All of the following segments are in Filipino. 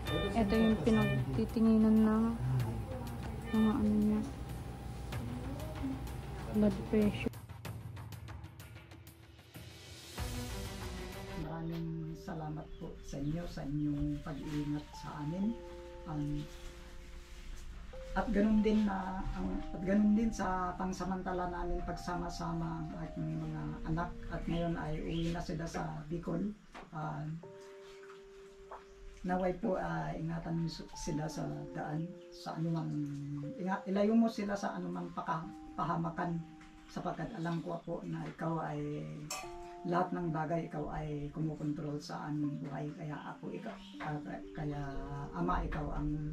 Ito yung pinagtitinginan na mga ano niya, blood pressure. Maraming salamat po sa inyo, sa inyong pag-iingat sa amin. At ganun din sa pangsamantala namin pagsama-sama ang aking mga anak, at ngayon ay uwi na sila sa Bicol. Naway po ingatan mo sila sa daan, sa anumang ilayo mo sila sa anumang pahamakan, sapagkat alam ko po na ikaw ay lahat ng bagay ikaw ay kumukontrol sa aming buhay. Kaya kaya Ama, ikaw ang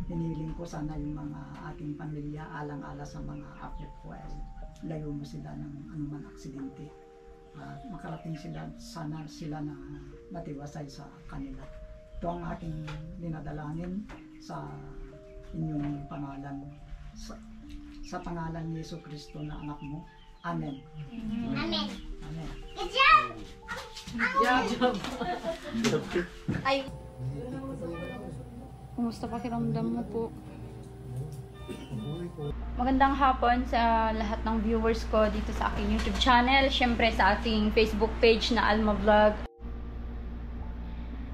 hiniling ko, sana yung mga aking pamilya alang-ala sa mga apo ko ay layo mo sila ng anumang aksidente. Makarating sana sila na matiwasay sa kanila. Ito ang aking dinadalangin sa inyong pangalan, sa pangalan ni Yesu Kristo na anak mo. Amen. Amen. Amen. Good job! Good job! Ay! Kumusta pakiramdam mo po? Magandang hapon sa lahat ng viewers ko dito sa aking YouTube channel. Siyempre sa ating Facebook page na Alma Vlog.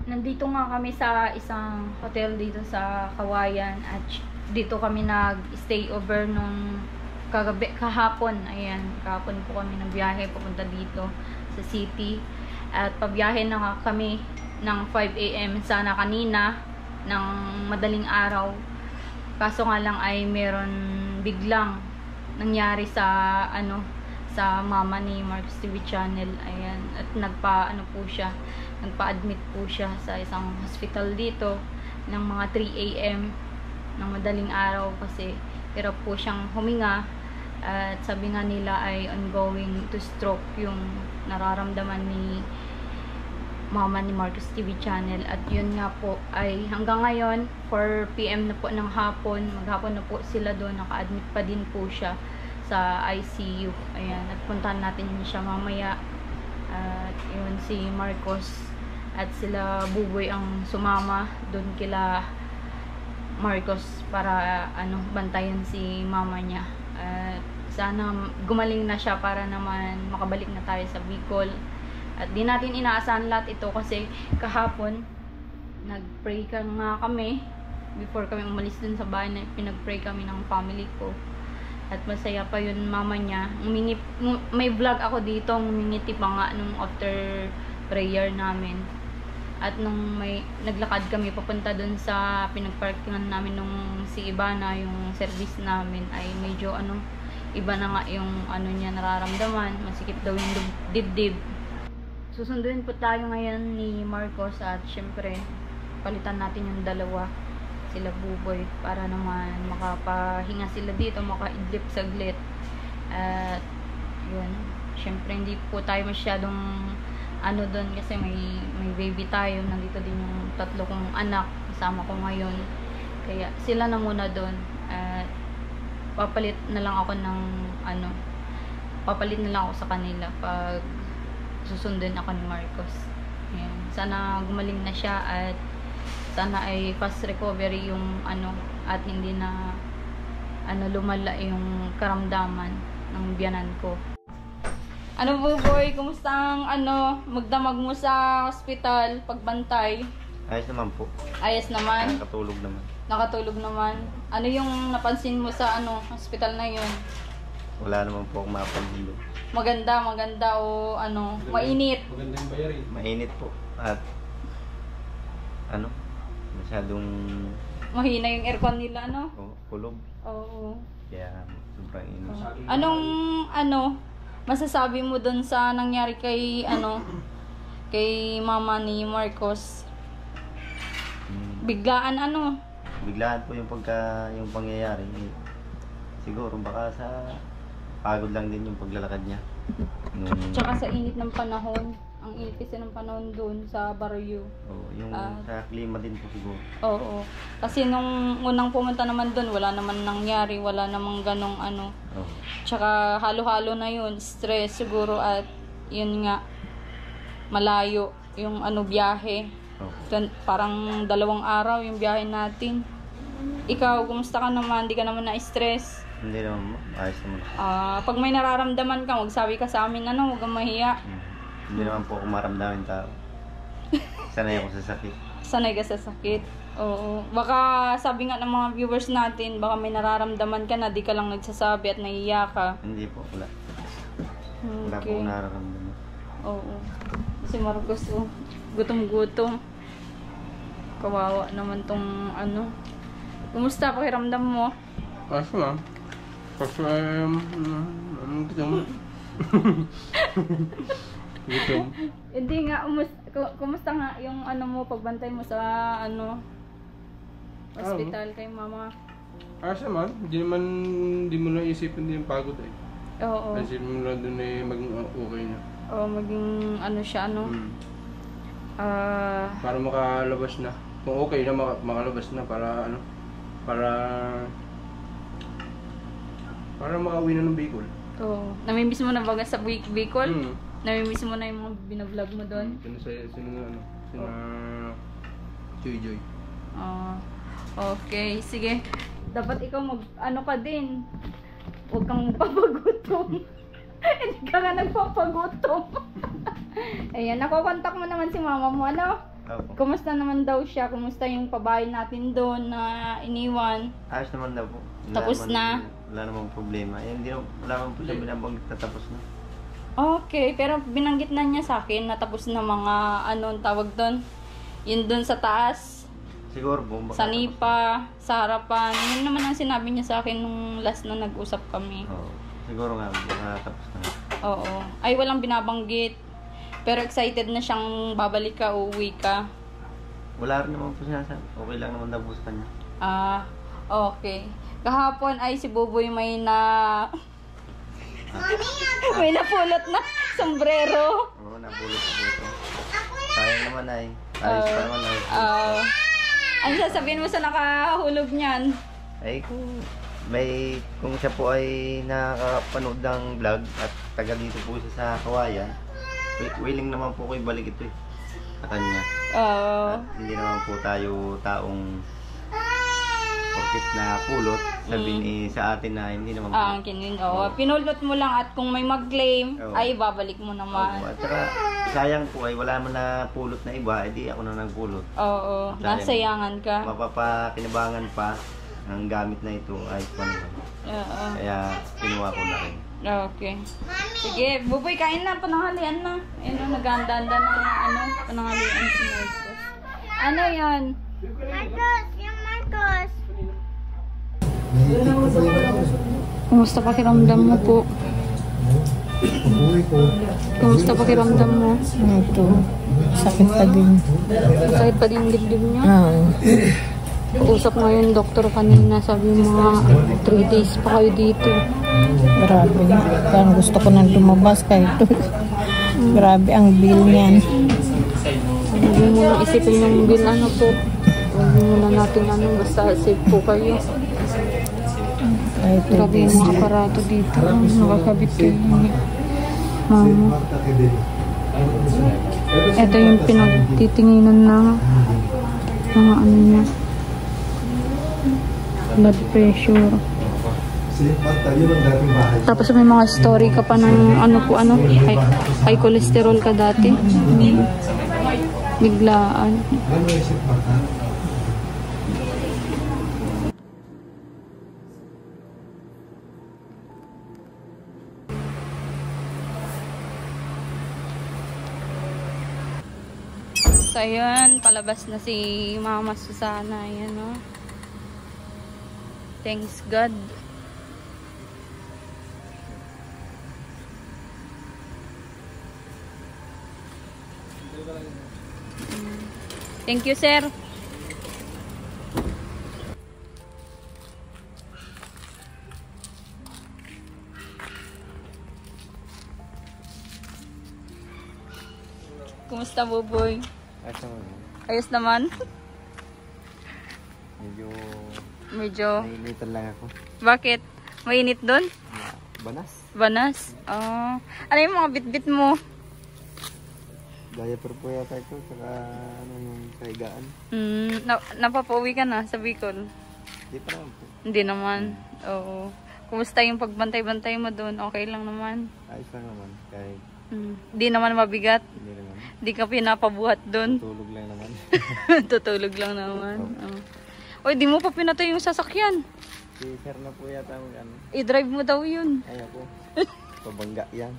Nandito nga kami sa isang hotel dito sa Kawayan. At dito kami nag-stay over nung kahapon. Ayan, kahapon po kami nagbiyahe papunta dito sa city. At pabiyahe na nga kami ng 5 AM sana kanina ng madaling araw. Kaso nga lang ay meron biglang nangyari sa sa mama ni Marcos TV channel. Ayan, at nagpa-admit po siya sa isang hospital dito ng mga 3 AM ng madaling araw kasi hirap po siyang huminga. At sabi nga nila ay ongoing to stroke yung nararamdaman ni mama ni Marcos TV channel. At yun nga po ay hanggang ngayon 4 PM na po ng hapon, maghapon na po sila doon, naka-admit pa din po siya sa ICU. Ayan, at puntahan natin siya mamaya. At yun, si Marcos at sila Buboy ang sumama doon kila Marcos para bantayan si mama niya. At sana gumaling na siya para naman makabalik na tayo sa Bicol. At di natin inaasahan lahat ito kasi kahapon nag-pray nga kami before kami umalis dun sa bahay, na pinag-pray kami ng family ko. At masaya pa yun mama niya. May vlog ako dito, ngumingiti pa nga nung after prayer namin. At nung naglakad kami papunta dun sa pinagparkingan namin nung si Ibana, yung service namin, ay medyo iba na nga yung niya nararamdaman. Masikip daw yung dibdib. Susunduin po tayo ngayon ni Marcos at syempre palitan natin yung dalawa, sila Buboy, para naman makapahinga sila dito, makaidlip saglit. At yun, syempre hindi po tayo masyadong doon kasi may baby tayo. Nandito din yung 3 kong anak kasama ko ngayon, kaya sila na muna doon. At papalit na lang ako sa kanila pag susundin ako ni Marcos. Ayan. Sana gumaling na siya at sana ay fast recovery yung at hindi na lumala yung karamdaman ng biyanan ko. Buboy, kumusta ang magdamag mo sa hospital, pagbantay? Ayos naman po. Ayos naman? Nakatulog naman. Nakatulog naman. Ano yung napansin mo sa hospital na yun? Wala naman po akong mapansin doon. Maganda o mainit? Magandang bayarin. Mainit po. At masyadong mahina yung aircon nila, kulog. Oo. Kaya sobrang init. Anong masasabi mo dun sa nangyari kay kay mama ni Marcos? Biglaan Biglaan po yung pangyayari. Siguro baka sa pagod lang din yung paglalakad niya. Tsaka sa init ng panahon. Ang init kasi ng panahon doon sa Barrio. Oo, yung sa klima din po siguro. Oo. Kasi nung unang pumunta naman doon, wala naman nangyari, wala namang ganong Oo. Tsaka halo-halo na yun, stress siguro, at yun nga, malayo yung biyahe. Parang 2 araw yung biyahe natin. Ikaw, kumusta ka naman? Hindi ka naman na-stress? Hindi naman, ayos naman. Pag may nararamdaman ka, magsabi ka sa amin, huwag kang mahiya. Hindi naman po ako maramdamin tao. Sanay ako sa sakit. Sanay ka sa sakit. Oo. Baka sabi nga ng mga viewers natin, baka may nararamdaman ka na, di ka lang nagsasabi at nahiya ka. Hindi po, wala. Wala po Okay. nararamdaman. Oo. Si Marcos, gutom-gutom. Kawawa naman tong ano. Kumusta pakiramdam mo? Ayos lang. Kasi, gutom. Gutom. Hindi nga, kumusta nga yung ano mo, pagbantay mo sa ano, hospital kay mama? Ayos naman. Hindi mo na isipin din yung pagod eh. Oo. Isipin mo na dun eh maging okay na. Oo, maging ano siya, ano? Para makalabas na. Kung okay na makalabas na para ano, para makauwi na ng Bicol. Oo. Namimiss mo na baga sa Bicol? Mm. Namimiss mo na yung mga binablog mo doon? Sino Joy. Okay, sige. Dapat ikaw ano ka din. Huwag kang papagutom. Hindi ka nga nagpapagutom. Ayan, nakokontak mo naman si mama mo, ano? Opo. Kumusta naman daw siya? Kumusta yung pabahay natin doon na iniwan? Ayos naman daw po. Tapos na? Wala namang problema. Wala naman po siya binabanggit na tapos na. Okay, pero binanggit na niya sa akin na tapos na mga anong tawag doon. Yun doon sa taas, Siguro po. sa nipa, sa harapan. Yun naman ang sinabi niya sa akin nung last na nag-usap kami. Oo. Siguro nga, baka tapos na. Oo. Ay, walang binabanggit. Pero excited na siyang babalik ka, uuwi ka. Wala rin naman po sinasabi. Okay lang naman daw po sa kanya. Okay. Kahapon ay si Buboy may may napulot na sombrero. Oo, nabulot po ito. Sayang naman ay. Ayos pa naman ay. Ano sasabihin mo sa nakahulog niyan? Ay, kung siya po ay nakapanood ng vlog at taga dito po siya sa Kawayan, willing naman po ko ibalik ito eh, sa kanya. At hindi naman po tayo taong porkit na pulot, sabihin sa atin na hindi naman po. Pinulot mo lang at kung may mag-claim, ay babalik mo naman. At saka, sayang po ay wala man na pulot na iba, edi ako na nagpulot. Oo, nasayangan ka. Mapapakinabangan pa ang gamit na ito ay paano. Kaya kinuha ko na rin. Okay. Sige, Buboy, kain na, pananghalian na. Ayun, naghahanda-handa na pananghalian si Marcos. Ano yan? Marcos, yung Marcos. Kumusta pakiramdam mo po? Kumusta pakiramdam mo? Ito, sakit pa din. Sakit pa din dibdib niya? Usap nga yung doktor kanina, sabi mga 3 days pa kayo dito. Grabe. Parang gusto ko nang lumabas kahit grabe ang bill niyan. Hindi mo lang isipin yung bill po. Huwag muna natin basta safe po kayo. Grabe yung mga aparato dito. Nakakabit kayo ni mama. Ito yung pinagtitinginan na mga ano niya. Blood pressure. Tapos may mga story ka pa ng high cholesterol ka dati. Biglaan. So, ayun, palabas na si Mama Susana. Ayan, no? Thanks God. Thank you, sir. Kumusta, Buboy? Ayos naman. Medyo Nainitan lang ako. Bakit? Mainit doon? Banas? Banas? Ano yung mga bit-bit mo? Diaper po yata ito, saka ano yung kahigaan. Napapauwi ka na sa Bicol? Di pa naman po. Hindi naman. Oo. Kumusta yung pagbantay-bantay mo doon? Okay lang naman? Ayos lang naman, kahit Di naman mabigat? hindi naman. Di ka pinapabuhat doon? Tulog lang naman. Tutulog lang naman. Oy, di mo pa pinatay yung sasakyan. Si sir na po yata ang ano. I-drive mo daw yun. Ayaw po. Pabangga yan.